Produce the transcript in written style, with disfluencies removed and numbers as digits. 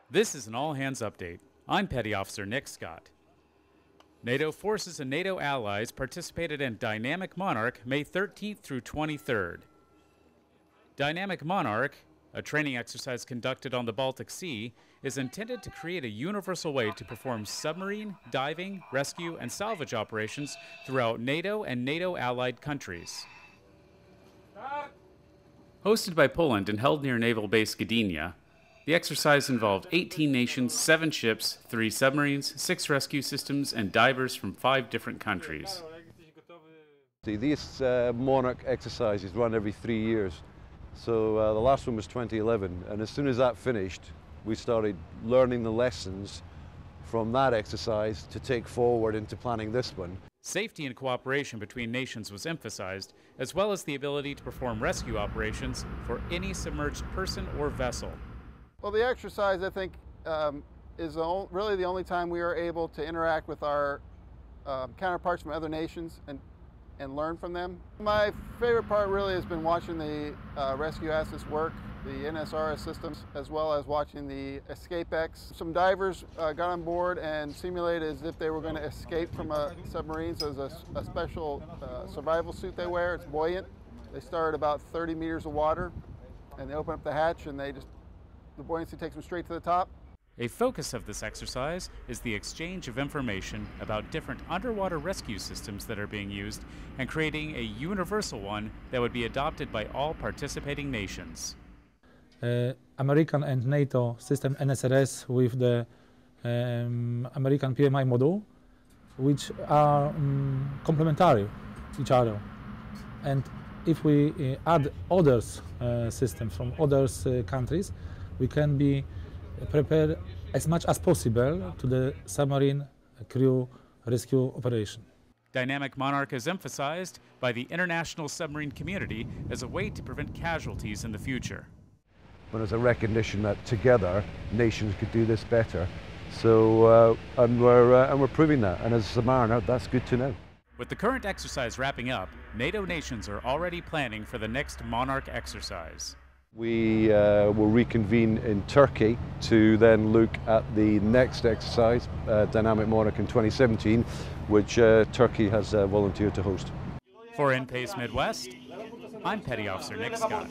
This is an all-hands update. I'm Petty Officer Nick Scott. NATO forces and NATO allies participated in Dynamic Monarch May 13th through 23rd. Dynamic Monarch, a training exercise conducted on the Baltic Sea, is intended to create a universal way to perform submarine, diving, rescue, and salvage operations throughout NATO and NATO allied countries. Hosted by Poland and held near Naval Base Gdynia, the exercise involved 18 nations, 7 ships, 3 submarines, 6 rescue systems, and divers from 5 different countries. These Monarch exercises run every 3 years. So the last one was 2011, and as soon as that finished, we started learning the lessons from that exercise to take forward into planning this one. Safety and cooperation between nations was emphasized, as well as the ability to perform rescue operations for any submerged person or vessel. Well, the exercise, I think, is really the only time we are able to interact with our counterparts from other nations and learn from them. My favorite part really has been watching the rescue assets work, the NSRS systems, as well as watching the EscapeX. Some divers got on board and simulated as if they were going to escape from a submarine. So there's a special survival suit they wear. It's buoyant. They start at about 30 meters of water, and they open up the hatch, and the buoyancy takes them straight to the top. A focus of this exercise is the exchange of information about different underwater rescue systems that are being used and creating a universal one that would be adopted by all participating nations. American and NATO system NSRS with the American PMI module, which are complementary each other. And if we add others systems from other countries, we can be prepared as much as possible to the submarine crew rescue operation. Dynamic Monarch is emphasized by the international submarine community as a way to prevent casualties in the future. But there's a recognition that together nations could do this better. So and we're proving that. And as a submariner, that's good to know. With the current exercise wrapping up, NATO nations are already planning for the next Monarch exercise. We will reconvene in Turkey to then look at the next exercise, Dynamic Monarch in 2017, which Turkey has volunteered to host. For NPACE Midwest, I'm Petty Officer Nick Scott.